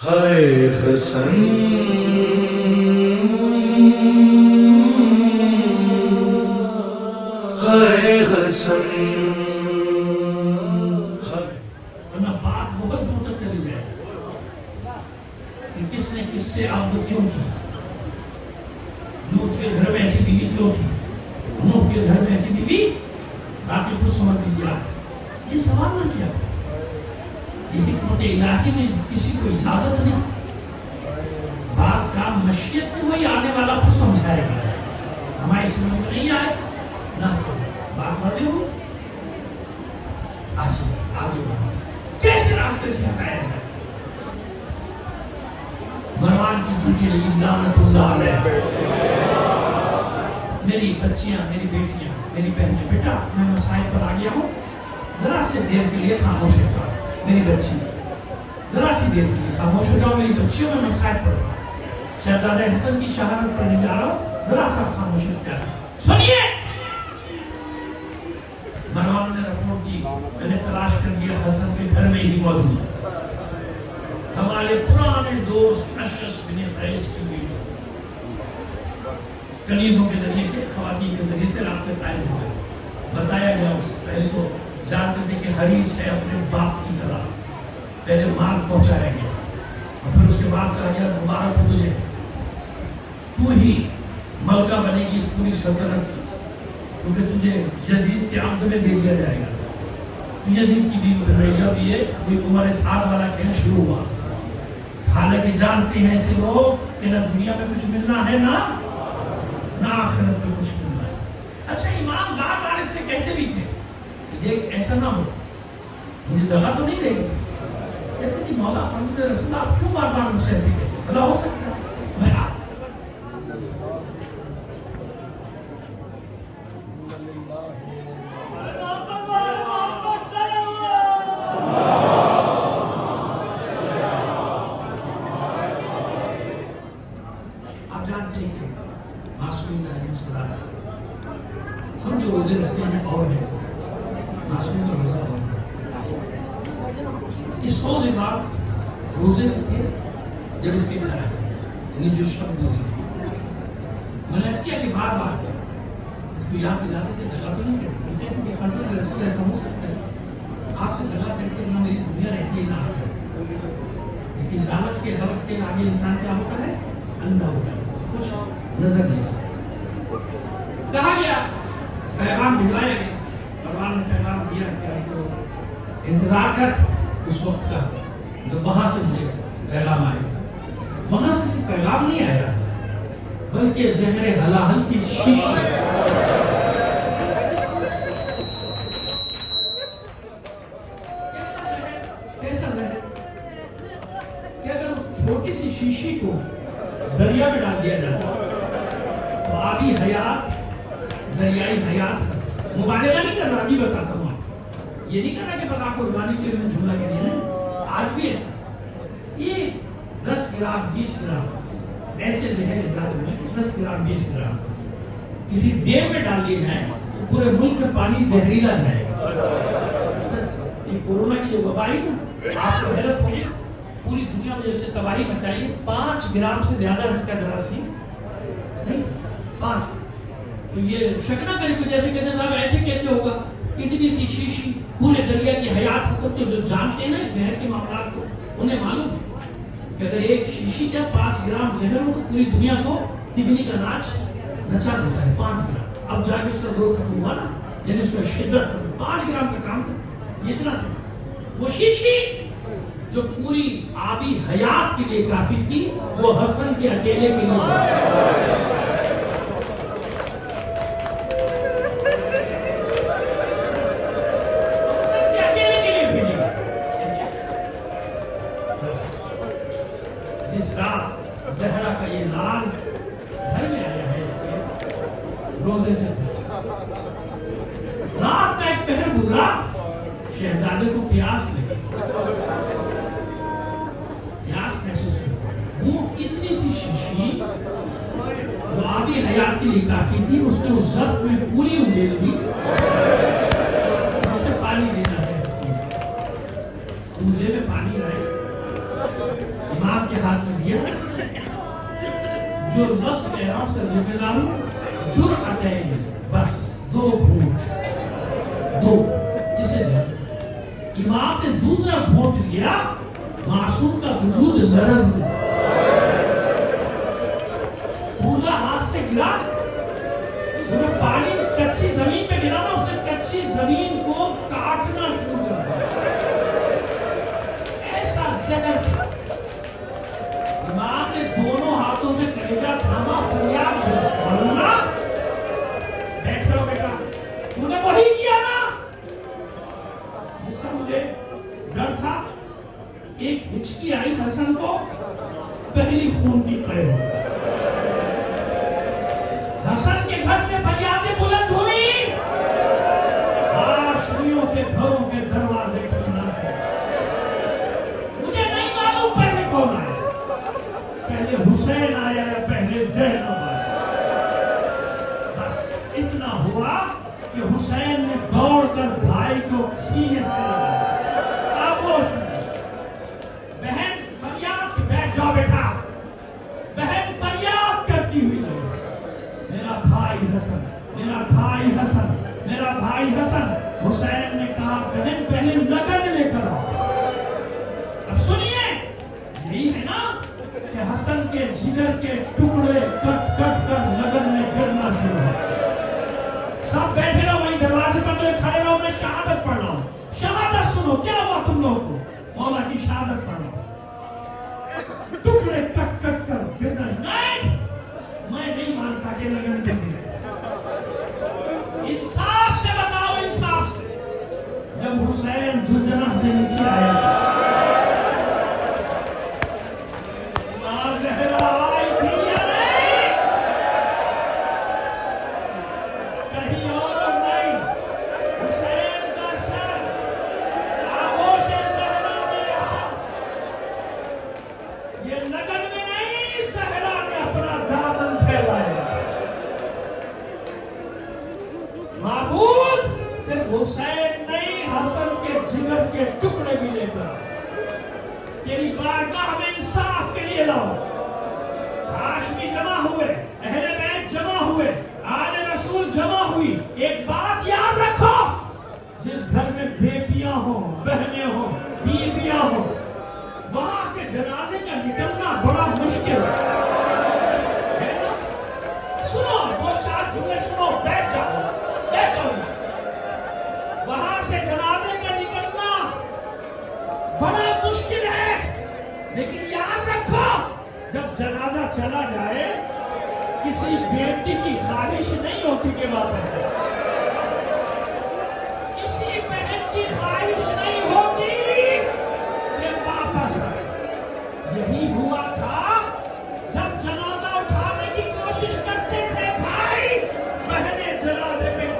ہائے حسن ہائے حسن. ورنہ بات بہت دور تک چلی جائے کہ کس نے کس سے عبادت کیوں کی، لوط کے گھر میں ایسی بیوی کیوں تھی، نوح کے گھر میں ایسی بیوی. باقی خود سمجھ لیجیے آپ، یہ سوال نہ کیا. یہ حکمت الہی میں کسی کو اجازت نہیں. بعض کام مشیت میں وہی آنے والا خود سمجھائے گا. ہمارے سمجھ میں نہیں آئے نہ سمجھ. بات واضح ہو. آگے بڑھو. کیسے راستے سے ہٹایا جائے؟ مروان کی ڈیوٹی لگی لعنت اللہ علیہ. میری بچیاں، میری بیٹیاں، میری بہنیں، بیٹا میں مسائل پر آ گیا ہوں، ذرا سے دیر کے لیے خاموش ہو جاؤ. میری بچی ذرا سی دیر کے لیے خاموش ہو جاؤ. میری بچیوں میں مسائل پڑھ رہا ہوں، شہزادہ حسن کی شہادت پڑھنے جا رہا ہوں، ذرا سا خاموشی اختیار کرو. سنیے. مروان نے رپورٹ دی، میں نے تلاش کر لیا، حسن کے گھر میں ہی موجود ہے. ہمارے پرانے دوست اشعث بن قیس کی بیٹی کنیزوں کے ذریعے سے، خواتین کے ذریعے سے رابطے قائم ہو گئے. بتایا گیا اس کو، پہلے تو جانتے تھے کہ حریص ہے اپنے باپ کی طرح، پہلے مال پہنچایا گیا اور پھر اس کے بعد کہا گیا مبارک ہو تجھے، تو ہی ملکہ بنے گی اس پوری سلطنت کی، کیونکہ تجھے یزید کے عہد میں دے دیا جائے گا. یزید کی بیوی بن رہی ہے. اب یہ عمر سال والا کھیل شروع ہوا. حالانکہ جانتے ہیں ایسے لوگ کہ نہ دنیا میں کچھ ملنا ہے نہ آخرت میں کچھ ملنا ہے. اچھا امام بار بار اس سے کہتے بھی تھے کہ دیکھ ایسا نہ ہو، مجھے دغا تو نہیں دے گی. کہتے تھی مولا محمد رسول آپ کیوں بار بار مجھ سے ایسے کہتے؟ بھلا ہو سکتا ہے میں آپ جانتے ہیں کہ معصومین علیہ السلام، ہم جو روزے رکھتے ہیں اور ہیں، معصومین کا روزہ اور ہے. اس روزے بعد روزے سے تھے جب اس کے گھر آئے، یعنی جو شب گزری تھی. میں نے اس کیا کہ بار بار اس کو یاد دلاتے تھے، دغا تو نہیں کرتے. کہتے تھے کہ فرض رسول ایسا ہو سکتا ہے آپ سے دغا کر کے نہ میری دنیا رہتی ہے نہ آخرت. لیکن لالچ کے حوث کے آگے انسان کیا ہوتا ہے؟ اندھا ہوتا ہے، کچھ نظر نہیں آتا. کہا گیا، پیغام بھجوایا گیا. بھگوان نے پیغام دیا کہ تو انتظار کر اس وقت کا جب وہاں سے مجھے پیغام آئے. وہاں سے صرف پیغام نہیں آیا بلکہ زہر ہلاہل کی شیشی. کیسا زہر کہ اگر اس چھوٹی سی شیشی کو دریا میں ڈال دیا جاتا تو آبی حیات، دریائی حیات. مبالغہ نہیں کر رہا، بھی بتاتا ہوں. یہ نہیں کر رہا کہ بتا کو روانی کے لیے جملہ کے لیے نہیں. آج بھی ایسا یہ 10 گرام 20 گرام ایسے زہر ابراہیم میں 10 گرام 20 گرام کسی ڈیم میں ڈال دیے جائیں تو پورے ملک میں پانی زہریلا جائے گا. یہ کورونا کی جو وبا ہے نا، آپ کو حیرت ہوگی، پوری دنیا میں جیسے تباہی مچائی، 5 گرام سے زیادہ اس کا جراثیم نہیں. 5. تو یہ شک نہ کریں کہ جیسے کہتے ہیں صاحب ایسے کیسے ہوگا، اتنی سی شیشی پورے دریا کی حیات ختم. تو جو جانتے ہیں نا زہر کے معاملات کو، انہیں معلوم ہے کہ اگر ایک شیشی کا 5 گرام زہر ہو تو پوری دنیا کو کتنی کا ناچ نچا دیتا ہے. 5 گرام. اب جا کے اس کا زور ختم ہوا نا، یعنی اس کا شدت ختم. 5 گرام کا کام تھا یہ اتنا سا. وہ شیشی جو پوری آبی حیات کے لیے کافی تھی، وہ حسن کے اکیلے کے لیے جس رات زہرا کا یہ لال گھر میں آیا ہے اس کے روزے سے رات کا ایک پہر گزرا، شہزادے کو پیاس لگی، پیاس محسوس ہوئی. وہ اتنی سی شیشی جو آبی حیات کے لیے کافی تھی، اس نے اس ظرف میں پوری انڈیل دی جس سے پانی دینا ہے. اس لیے کوزے میں پانی لائے، امام ہاتھ میں دیا جو لفظ اعراف کا ذمہ دار ہوں جرأتین بس 2 گھونٹ 2 اسے دیا امام نے دوسرا گھونٹ لیا معصوم کا وجود لرز میں پوزا ہاتھ سے گرا وہ پانی کچی زمین پہ گرا نا اس نے کچی زمین کو کاٹنا شروع کر دیا ایسا زہر تھا امام نے دونوں ہاتھوں سے کلیجہ تھاما فریاد اللہ بیٹھ رہو بیٹا تو نے وہی کیا نا جس کا مجھے ڈر تھا ایک ہچکی آئی حسن کو پہلی خون کی قید حسن کے گھر سے فریادیں بلند ہوئی ہاشمیوں کے گھروں کے دروازے کھلنا شروع مجھے نہیں معلوم پہلے کون آیا پہلے حسین آیا یا پہلے زینب آیا بس اتنا ہوا کہ حسین نے دوڑ کر بھائی کو سینے سے لگایا آگوش میں بہن فریاد کی بیٹھ جاؤ بیٹا بہن فریاد کرتی ہوئی میرا بھائی حسن میرا بھائی حسن میرا بھائی حسن حسین نے کہا بہن پہلے لگن لے کر آؤ اب سنیے یہی ہے نا کہ حسن کے جگر کے ٹکڑے کٹ کٹ کر لگن میں گرنا شروع ہو سب بیٹھے رہو وہیں دروازے پر تو کھڑے رہو میں شہادت پڑھ رہا ہوں شہادت سنو کیا ہوا تم لوگوں کو مولا کی شہادت پڑھ رہا ہوں ٹکڑے کٹ کٹ کر گرنا نہیں میں نہیں مانتا کہ لگن میں گرے انصاف سے بتاؤ انصاف سے جب حسین زلجنہ سے نیچے آیا ماں زہرا آئی تھی یا نہیں کہیں اور نہیں حسین کا سر آغوش زہرا میں شخص یہ لگن میں نہیں زہرا نے اپنا دامن پھیلایا معبود صرف حسین نہیں حسن کے جگر کے ٹکڑے بھی لے کر تیری بارگاہ میں انصاف کے لیے لاؤ ہاشمی جمع ہوئے اہل بیت جمع ہوئے آل رسول جمع ہوئی ایک بات یاد رکھو جس گھر میں بیٹیاں ہوں بہنیں ہوں بیویاں ہوں وہاں سے جنازے کا نکلنا بڑا مشکل ہے نا سنو 2-4 جملے سنو بیٹھ جاؤ وہاں سے جنازے کا نکلنا بڑا مشکل ہے لیکن یاد رکھو جب جنازہ چلا جائے کسی بیٹی کی خواہش نہیں ہوتی کہ واپس آئے کسی بہن کی خواہش نہیں ہوتی کہ واپس آئے یہی ہوا تھا جب جنازہ اٹھانے کی کوشش کرتے تھے بھائی بہنیں جنازے میں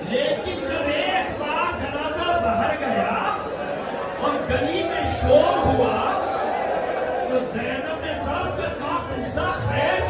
لیکن جب ایک بار جنازہ باہر گیا اور گلی میں شور ہوا تو زینب نے تڑپ کر کہا قصہ خیر